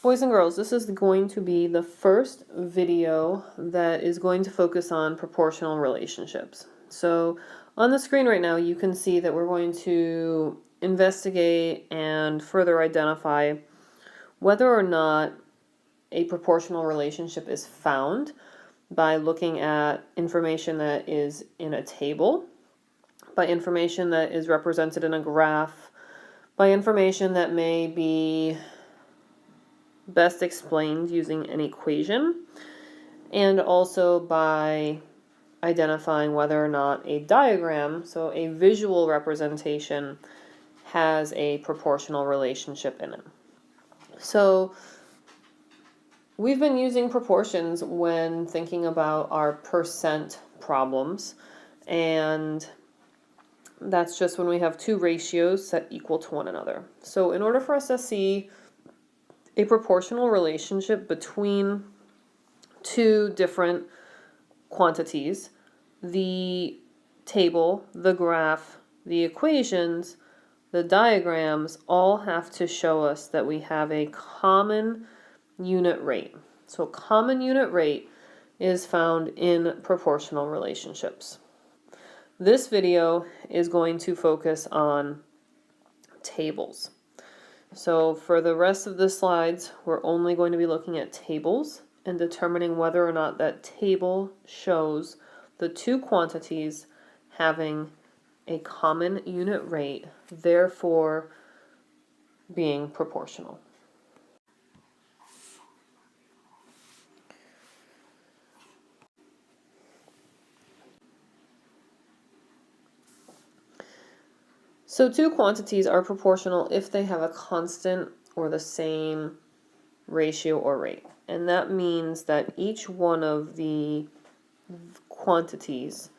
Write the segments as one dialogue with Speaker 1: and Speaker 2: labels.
Speaker 1: Boys and girls, this is going to be the first video that is going to focus on proportional relationships. So on the screen right now, you can see that we're going to investigate and further identify whether or not a proportional relationship is found by looking at information that is in a table, by information that is represented in a graph, by information that may be best explained using an equation, and also by identifying whether or not a diagram, so a visual representation, has a proportional relationship in it. So we've been using proportions when thinking about our percent problems, and that's just when we have two ratios set equal to one another. So in order for us to see a proportional relationship between two different quantities, the table, the graph, the equations, the diagrams all have to show us that we have a common unit rate. So a common unit rate is found in proportional relationships. This video is going to focus on tables. So for the rest of the slides, we're only going to be looking at tables and determining whether or not that table shows the two quantities having a common unit rate, therefore being proportional. So two quantities are proportional if they have a constant or the same ratio or rate. And that means that each one of the quantities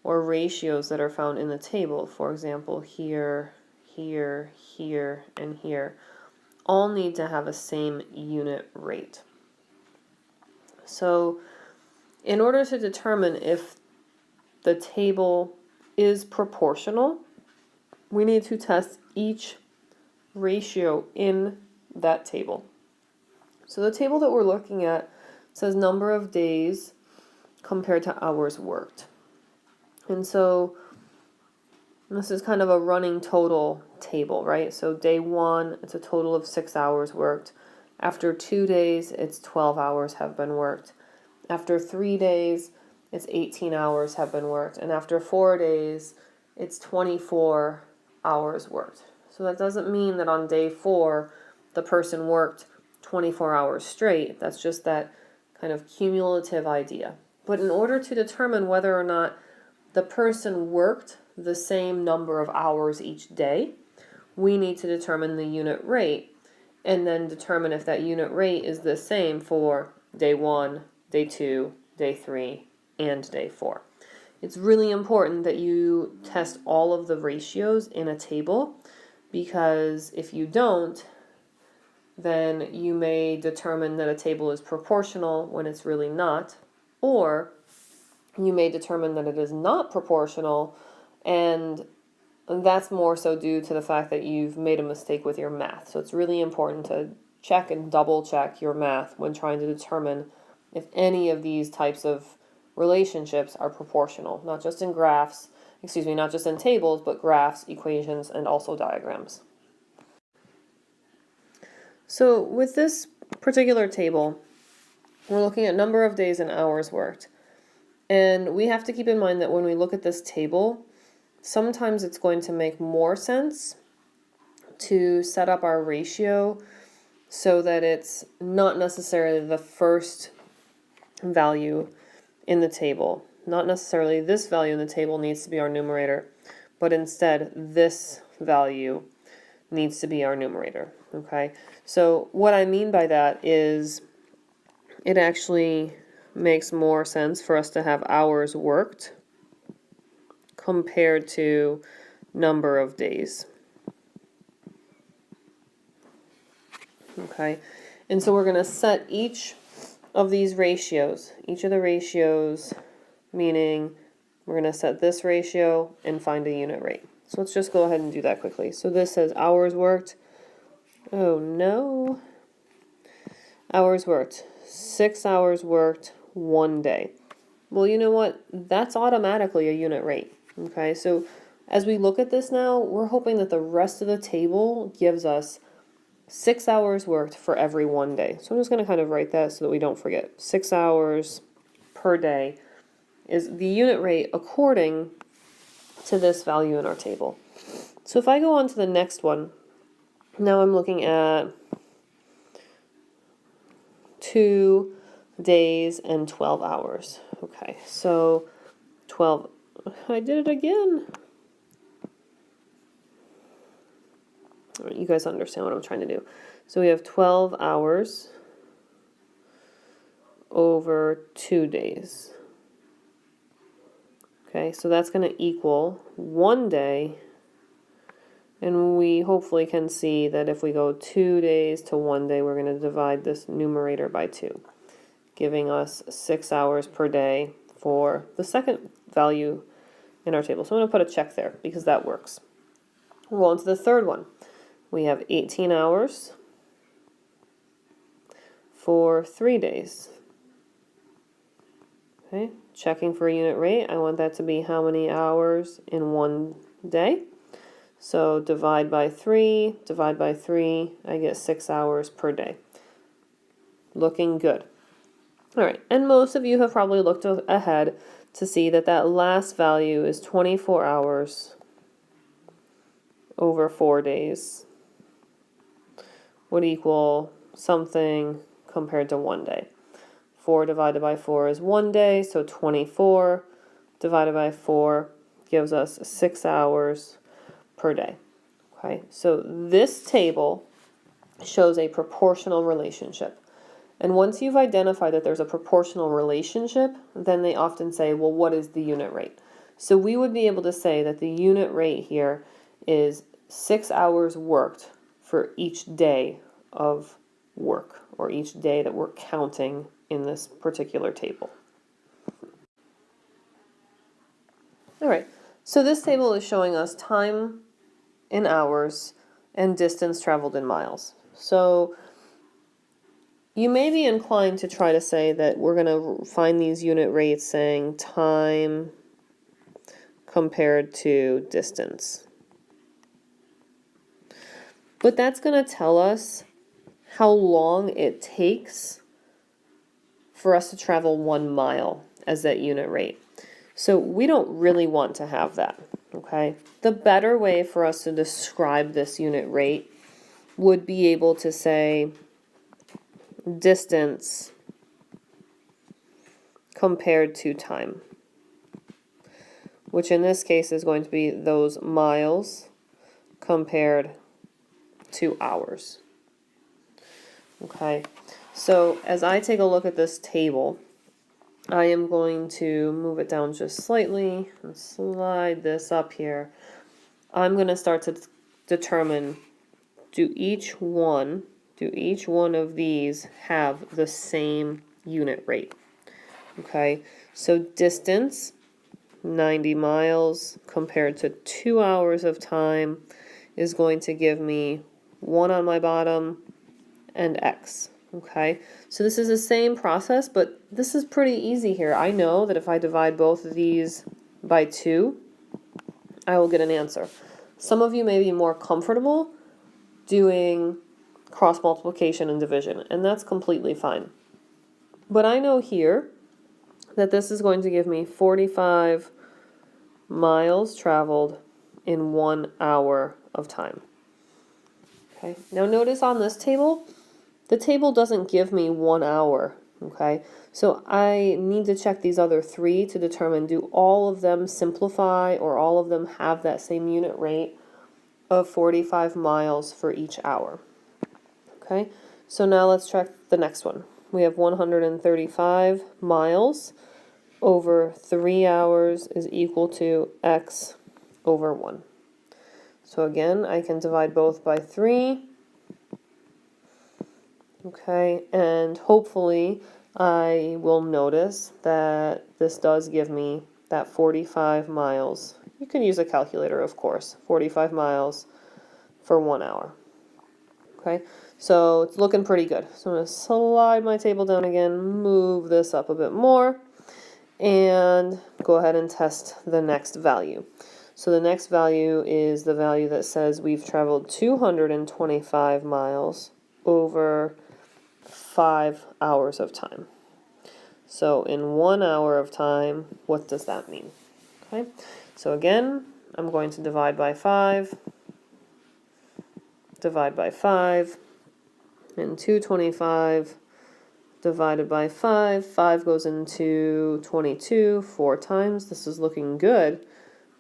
Speaker 1: or ratios that are found in the table, for example, here, here, here, and here, all need to have a same unit rate. So in order to determine if the table is proportional, we need to test each ratio in that table. So the table that we're looking at says number of days compared to hours worked. And so this is kind of a running total table, right? So day 1, it's a total of 6 hours worked. After 2 days, it's 12 hours have been worked. After 3 days, it's 18 hours have been worked. And after 4 days, it's 24 hours worked. So that doesn't mean that on day 4, the person worked 24 hours straight. That's just that kind of cumulative idea. But in order to determine whether or not the person worked the same number of hours each day, we need to determine the unit rate and then determine if that unit rate is the same for day 1, day 2, day 3, and day 4. It's really important that you test all of the ratios in a table, because if you don't, then you may determine that a table is proportional when it's really not, or you may determine that it is not proportional, and that's more so due to the fact that you've made a mistake with your math. So it's really important to check and double check your math when trying to determine if any of these types of relationships are proportional, not just in graphs, not just in tables, but graphs, equations, and also diagrams. So with this particular table, we're looking at number of days and hours worked. And we have to keep in mind that when we look at this table, sometimes it's going to make more sense to set up our ratio so that it's not necessarily the first value in the table. Not necessarily this value in the table needs to be our numerator, but instead this value needs to be our numerator. Okay, so what I mean by that is it actually makes more sense for us to have hours worked compared to number of days. Okay, and so we're going to set each of these ratios, each of the ratios, meaning we're going to set this ratio and find a unit rate. So let's just go ahead and do that quickly. So this says hours worked. Oh no. hours worked, 6 hours worked, 1 day. Well, you know what? That's automatically a unit rate. Okay, so as we look at this now, we're hoping that the rest of the table gives us 6 hours worked for every 1 day. So I'm just going to kind of write that so that we don't forget. 6 hours per day is the unit rate according to this value in our table. So if I go on to the next one, now I'm looking at 2 days and 12 hours. Okay, so 12, I did it again. You guys understand what I'm trying to do. So we have 12 hours over 2 days. Okay, so that's going to equal 1 day. And we hopefully can see that if we go 2 days to 1 day, we're going to divide this numerator by 2, giving us 6 hours per day for the second value in our table. So I'm going to put a check there because that works. We'll go on to the third one. We have 18 hours for 3 days. Okay, checking for a unit rate. I want that to be how many hours in 1 day. So divide by 3, I get 6 hours per day. Looking good. All right, and most of you have probably looked ahead to see that that last value is 24 hours over 4 days would equal something compared to 1 day. 4 divided by 4 is 1 day, so 24 divided by 4 gives us 6 hours per day. Okay, so this table shows a proportional relationship. And once you've identified that there's a proportional relationship, then they often say, well, what is the unit rate? So we would be able to say that the unit rate here is 6 hours worked for each day of work, or each day that we're counting in this particular table. All right, so this table is showing us time in hours and distance traveled in miles. So you may be inclined to try to say that we're going to find these unit rates saying time compared to distance. But that's going to tell us how long it takes for us to travel 1 mile as that unit rate. So we don't really want to have that, okay? The better way for us to describe this unit rate would be able to say distance compared to time, which in this case is going to be those miles compared to hours. Okay, so as I take a look at this table, I am going to move it down just slightly and slide this up here. I'm going to start to determine, do each one of these have the same unit rate? Okay, so distance, 90 miles compared to 2 hours of time is going to give me 1 on my bottom and x. Okay, so this is the same process, but this is pretty easy here. I know that if I divide both of these by 2, I will get an answer. Some of you may be more comfortable doing cross multiplication and division, and that's completely fine. But I know here that this is going to give me 45 miles traveled in 1 hour of time. Okay, now notice on this table, the table doesn't give me 1 hour, okay? So I need to check these other 3 to determine, do all of them simplify or all of them have that same unit rate of 45 miles for each hour? Okay, so now let's check the next one. We have 135 miles over 3 hours is equal to x over 1. So again, I can divide both by 3. Okay, and hopefully I will notice that this does give me that 45 miles. You can use a calculator, of course. 45 miles for 1 hour. Okay, So it's looking pretty good. So I'm going to slide my table down again, move this up a bit more, and go ahead and test the next value. So the next value is the value that says we've traveled 225 miles over 5 hours of time. So in 1 hour of time, what does that mean? Okay, so again, I'm going to divide by 5, and 225 divided by 5. 5 goes into 22 4 times. This is looking good.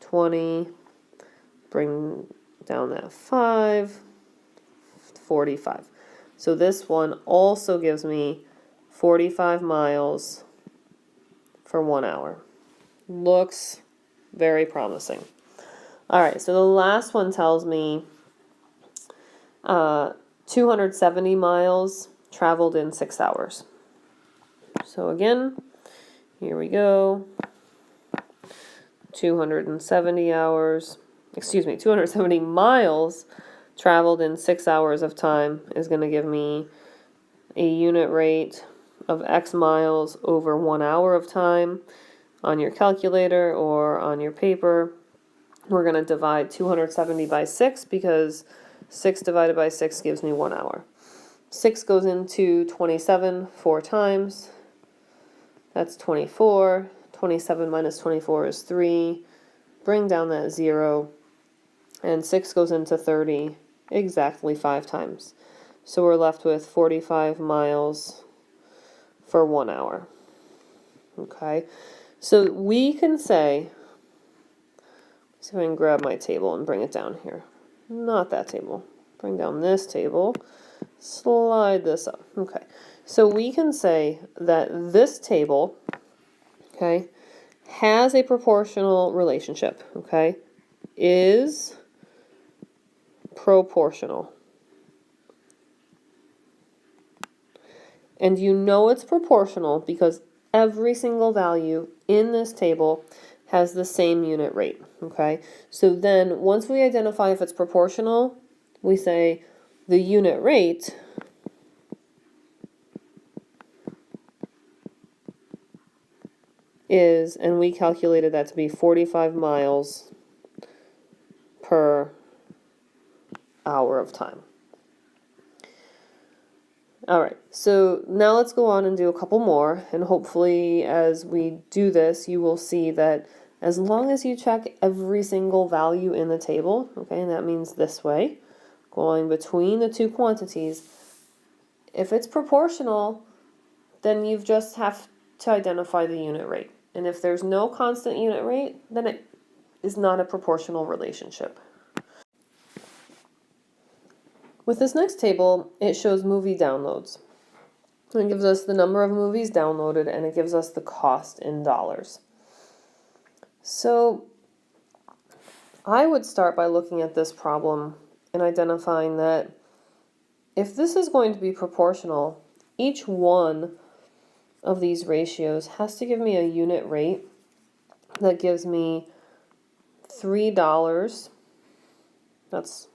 Speaker 1: 20, bring down that 5, 45. So this one also gives me 45 miles for 1 hour. Looks very promising. All right, so the last one tells me 270 miles traveled in 6 hours. So again, here we go. 270 miles traveled in 6 hours of time is going to give me a unit rate of X miles over 1 hour of time. On your calculator or on your paper, we're going to divide 270 by 6 because 6 divided by 6 gives me 1 hour. 6 goes into 27 4 times. That's 24. 27 minus 24 is 3. Bring down that 0. And 6 goes into 30 exactly 5 times. So we're left with 45 miles for 1 hour. Okay, so we can say, let's see if I can grab my table and bring it down here. Not that table. Bring down this table. Slide this up. Okay, so we can say that this table, okay, has a proportional relationship, okay, is proportional. And you know it's proportional because every single value in this table has the same unit rate, okay? So then once we identify if it's proportional, we say the unit rate is, and we calculated that to be 45 miles per hour of time. All right, so now let's go on and do a couple more, and hopefully as we do this, you will see that as long as you check every single value in the table, okay, and that means this way, going between the two quantities, if it's proportional, then you just have to identify the unit rate. And if there's no constant unit rate, then it is not a proportional relationship. With this next table, it shows movie downloads. It gives us the number of movies downloaded, and it gives us the cost in dollars. So I would start by looking at this problem and identifying that if this is going to be proportional, each one of these ratios has to give me a unit rate that gives me $3. That's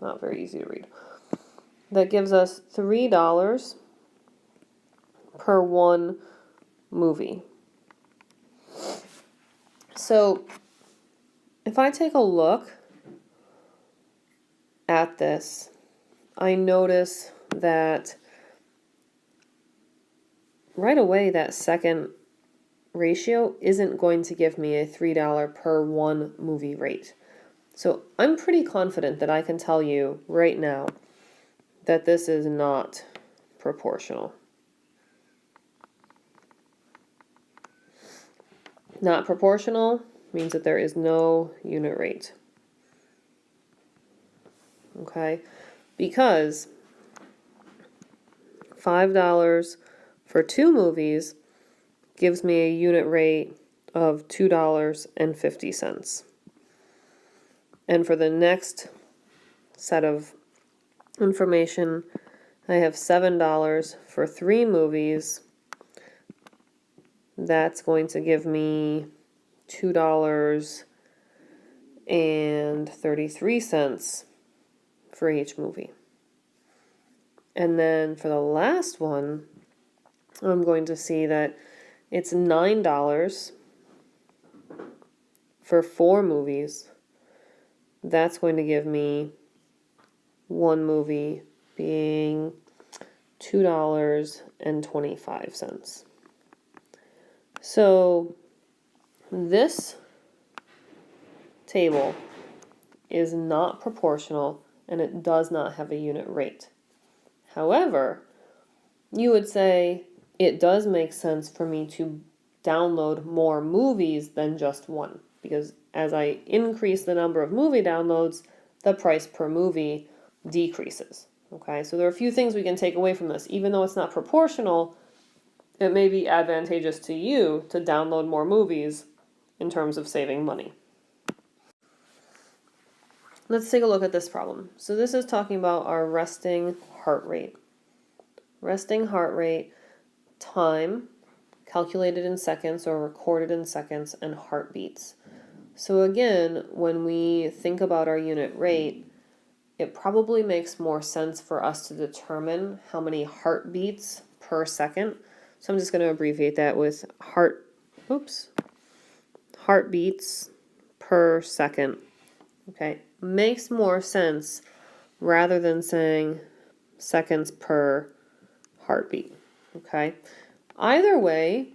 Speaker 1: not very easy to read. That gives us $3 per one movie. So if I take a look at this, I notice that right away that second ratio isn't going to give me a $3 per one movie rate. So I'm pretty confident that I can tell you right now that this is not proportional. Not proportional means that there is no unit rate. Okay? Because $5 for 2 movies gives me a unit rate of $2.50. And for the next set of information, I have $7 for 3 movies. That's going to give me $2.33 for each movie. And then for the last one, I'm going to see that it's $9 for 4 movies. That's going to give me one movie being $2.25. So this table is not proportional and it does not have a unit rate. However, you would say it does make sense for me to download more movies than just one, because as I increase the number of movie downloads, the price per movie decreases. Okay, so there are a few things we can take away from this. Even though it's not proportional, it may be advantageous to you to download more movies in terms of saving money. Let's take a look at this problem. So this is talking about our resting heart rate. Resting heart rate, time, calculated in seconds or recorded in seconds, and heartbeats. So again, when we think about our unit rate, it probably makes more sense for us to determine how many heartbeats per second. So I'm just going to abbreviate that with heartbeats per second. Okay, makes more sense rather than saying seconds per heartbeat. Okay, either way,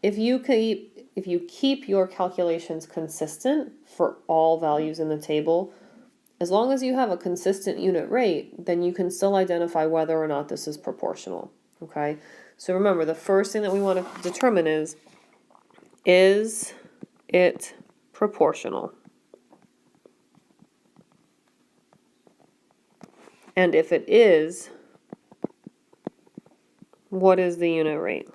Speaker 1: if you keep your calculations consistent for all values in the table, as long as you have a consistent unit rate, then you can still identify whether or not this is proportional. Okay, so remember, the first thing that we want to determine is it proportional? And if it is, what is the unit rate?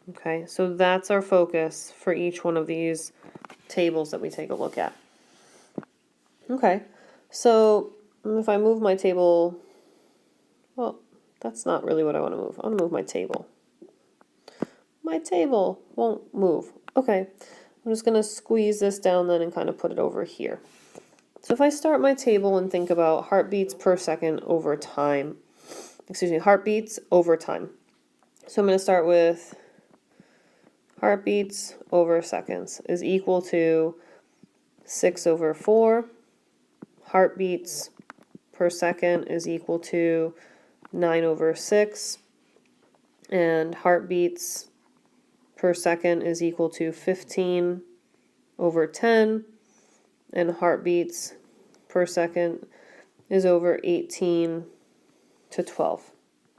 Speaker 1: Okay, so that's our focus for each one of these tables that we take a look at. Okay, so if I move my table, well, that's not really what I want to move. I want to move my table. My table won't move. Okay, I'm just going to squeeze this down then and kind of put it over here. So if I start my table and think about heartbeats per second over time, heartbeats over time. So I'm going to start with heartbeats over seconds is equal to 6/4. Heartbeats per second is equal to 9/6. And heartbeats per second is equal to 15/10. And heartbeats per second is over 18/12.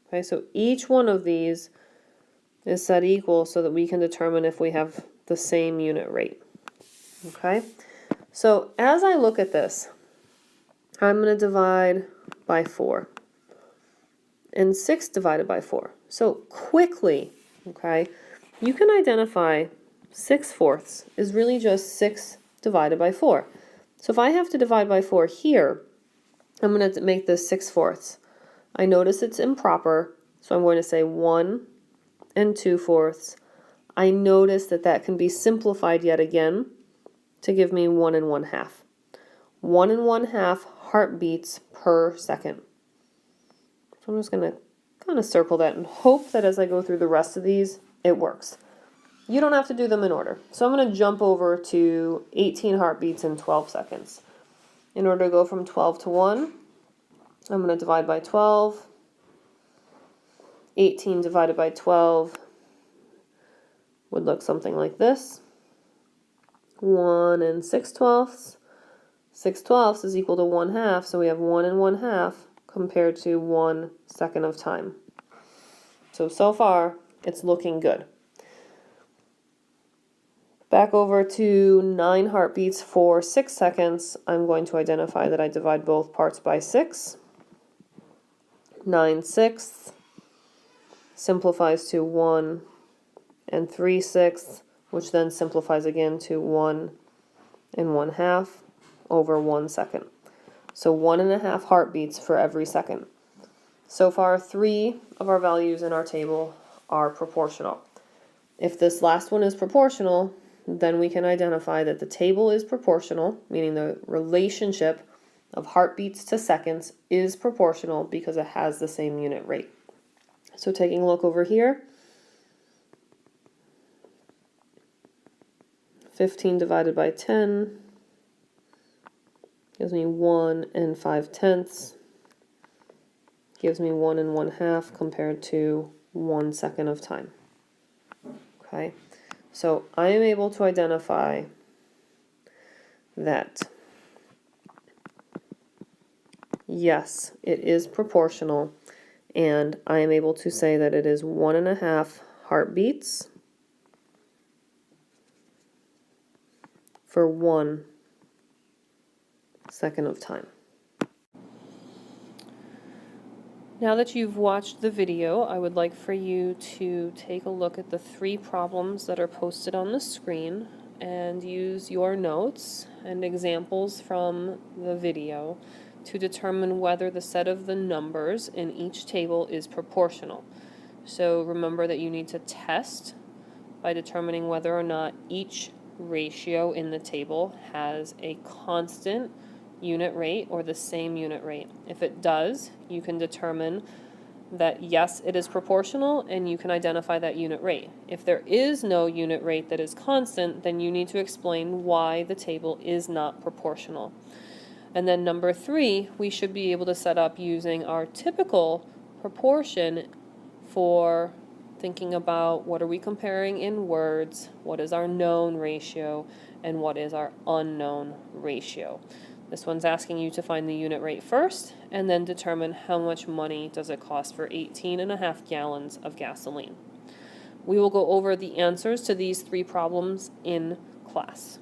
Speaker 1: Okay, so each one of these is set equal so that we can determine if we have the same unit rate. Okay, so as I look at this, I'm going to divide by 4. And 6 divided by 4. So quickly, okay, you can identify 6/4 is really just 6 divided by 4. So if I have to divide by 4 here, I'm going to make this 6/4. I notice it's improper, so I'm going to say 1 2/4. I notice that can be simplified yet again to give me 1 1/2. 1 1/2 heartbeats per second. So I'm just going to kind of circle that and hope that as I go through the rest of these, it works. You don't have to do them in order. So I'm going to jump over to 18 heartbeats in 12 seconds. In order to go from 12 to 1, I'm going to divide by 12. 18 divided by 12 would look something like this. 1 6/12. 6/12 is equal to 1/2, so we have 1 1/2 compared to 1 second of time. So far, it's looking good. Back over to 9 heartbeats for 6 seconds. I'm going to identify that I divide both parts by 6. 9/6 simplifies to 1 3/6, which then simplifies again to 1 1/2 over 1 second. So 1 1/2 heartbeats for every second. So far, 3 of our values in our table are proportional. If this last one is proportional, then we can identify that the table is proportional, meaning the relationship of heartbeats to seconds is proportional because it has the same unit rate. So taking a look over here, 15 divided by 10 gives me 1 and 5/10, gives me 1 and 1/2 compared to 1 second of time. Okay, so I am able to identify that, yes, it is proportional, and I am able to say that it is 1.5 heartbeats for 1 second of time. Now that you've watched the video, I would like for you to take a look at the 3 problems that are posted on the screen and use your notes and examples from the video to determine whether the set of the numbers in each table is proportional. So remember that you need to test by determining whether or not each ratio in the table has a constant unit rate or the same unit rate. If it does, you can determine that yes, it is proportional, and you can identify that unit rate. If there is no unit rate that is constant, then you need to explain why the table is not proportional. And then number 3, we should be able to set up using our typical proportion for thinking about what are we comparing in words, what is our known ratio, and what is our unknown ratio. This one's asking you to find the unit rate first, and then determine how much money does it cost for 18.5 gallons of gasoline. We will go over the answers to these 3 problems in class.